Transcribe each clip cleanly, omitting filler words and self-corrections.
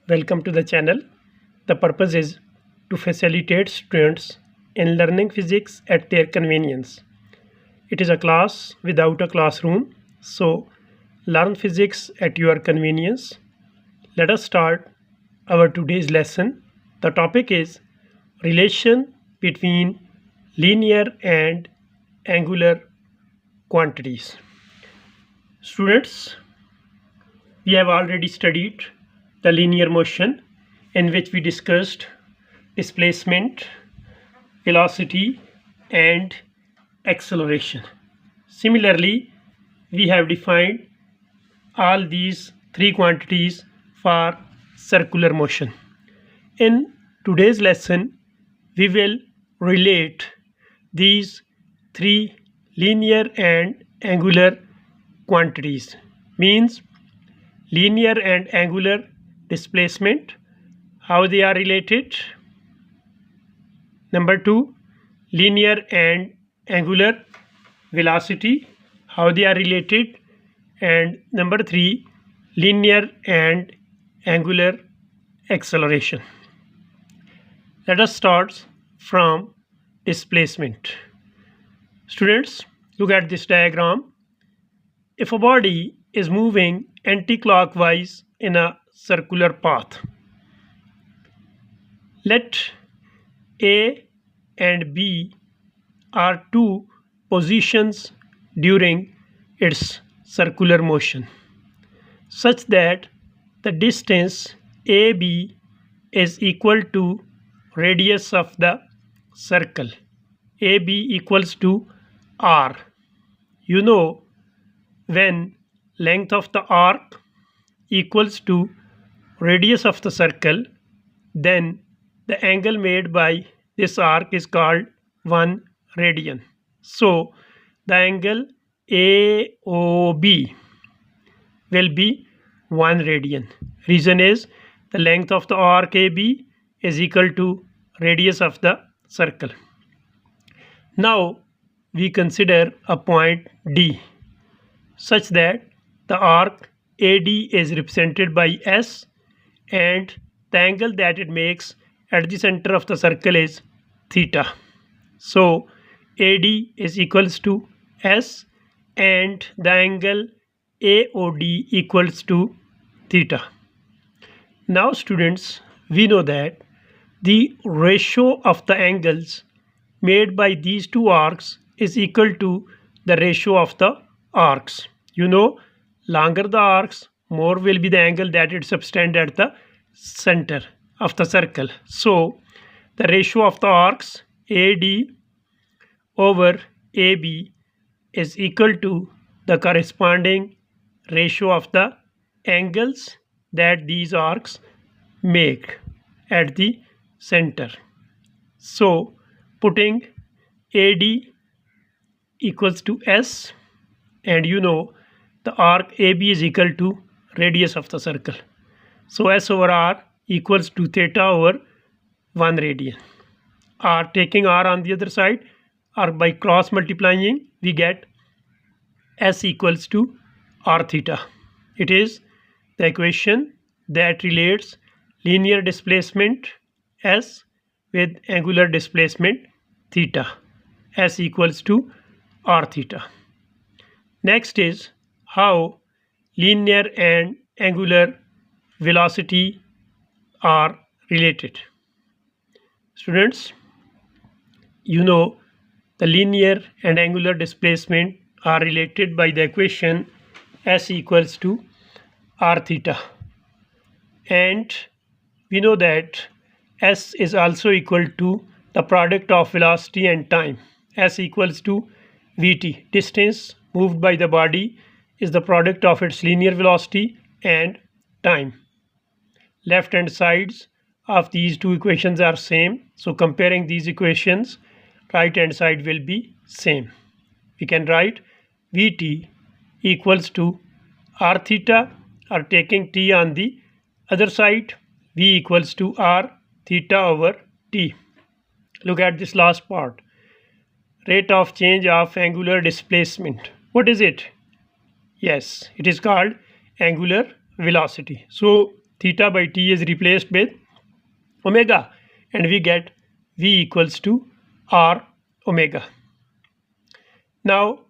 Welcome to the channel. The purpose is to facilitate students in learning physics at their convenience. It is a class without a classroom, so learn physics at your convenience. Let us start our today's lesson. The topic is relation between linear and angular quantities. Students, we have already studied the linear motion in which we discussed displacement, velocity and acceleration. Similarly, we have defined all these three quantities for circular motion. In today's lesson, we will relate these three linear and angular quantities, means linear and angular displacement, how they are related. Number 2, linear and angular velocity, how they are related. And number 3, linear and angular acceleration. Let us start from displacement. Students, look at this diagram. If a body is moving anti-clockwise in a circular path, let A and B are two positions during its circular motion, such that the distance AB is equal to radius of the circle. AB equals to R. You know, when length of the arc equals to radius of the circle, then the angle made by this arc is called 1 radian. So the angle AOB will be 1 radian. Reason is the length of the arc AB is equal to radius of the circle. Now we consider a point D such that the arc AD is represented by S and the angle that it makes at the center of the circle is theta. So AD is equals to S and the angle AOD equals to theta. Now students, we know that the ratio of the angles made by these two arcs is equal to the ratio of the arcs. You know, longer the arcs, more will be the angle that it subtends at the center of the circle. So the ratio of the arcs AD over AB is equal to the corresponding ratio of the angles that these arcs make at the center. So putting AD equals to S, and you know the arc AB is equal to radius of the circle. So S over R equals to theta over 1 radian. R, taking R on the other side, or by cross multiplying, we get S equals to R theta. It is the equation that relates linear displacement S with angular displacement theta. S equals to R theta. Next is how linear and angular velocity are related. Students, you know the linear and angular displacement are related by the equation S equals to R theta. And we know that S is also equal to the product of velocity and time. S equals to Vt, distance moved by the body, is the product of its linear velocity and time. Left hand sides of these two equations are same, so comparing these equations, right hand side will be same. We can write Vt equals to R theta, or taking t on the other side, V equals to R theta over t. Look at this last part. Rate of change of angular displacement. What is it? Yes, it is called angular velocity. So theta by t is replaced with omega, and we get v equals to r omega. Now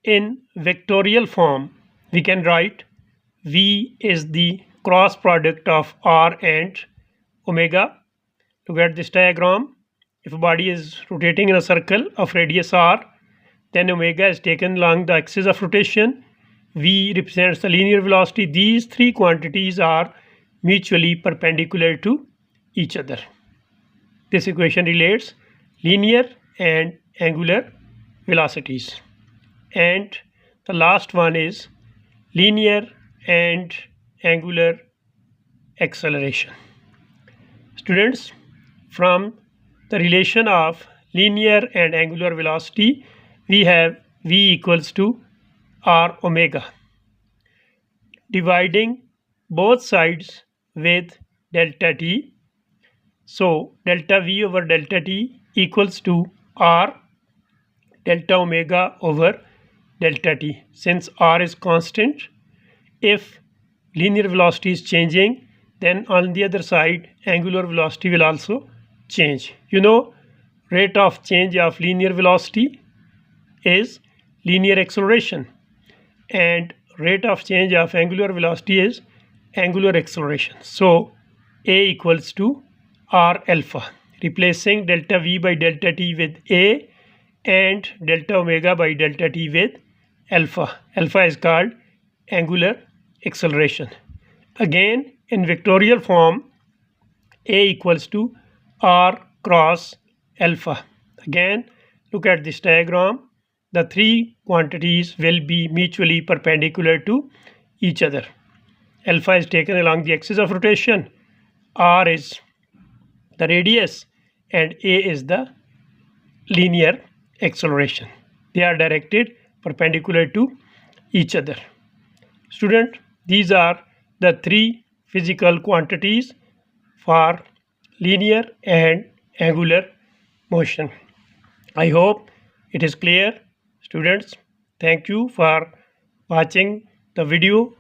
in vectorial form we can write v is the cross product of r and omega. Look at this diagram. If a body is rotating in a circle of radius r, then omega is taken along the axis of rotation. V represents the linear velocity. These three quantities are mutually perpendicular to each other. This equation relates linear and angular velocities. And the last one is linear and angular acceleration. Students, from the relation of linear and angular velocity, we have v equals to r omega. Dividing both sides with delta t, so delta v over delta t equals to r delta omega over delta t. Since r is constant, if linear velocity is changing, then on the other side angular velocity will also change. You know, rate of change of linear velocity is linear acceleration, and rate of change of angular velocity is angular acceleration. So a equals to r alpha, replacing delta v by delta t with a and delta omega by delta t with alpha. Alpha is called angular acceleration. Again, in vectorial form, a equals to r cross alpha. Again, look at this diagram. The three quantities will be mutually perpendicular to each other. Alpha is taken along the axis of rotation, r is the radius, and a is the linear acceleration. They are directed perpendicular to each other. Student, these are the three physical quantities for linear and angular motion. I hope it is clear. Students, thank you for watching the video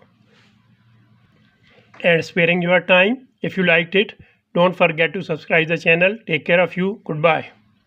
and sparing your time. If you liked it, don't forget to subscribe the channel. Take care of you. Goodbye.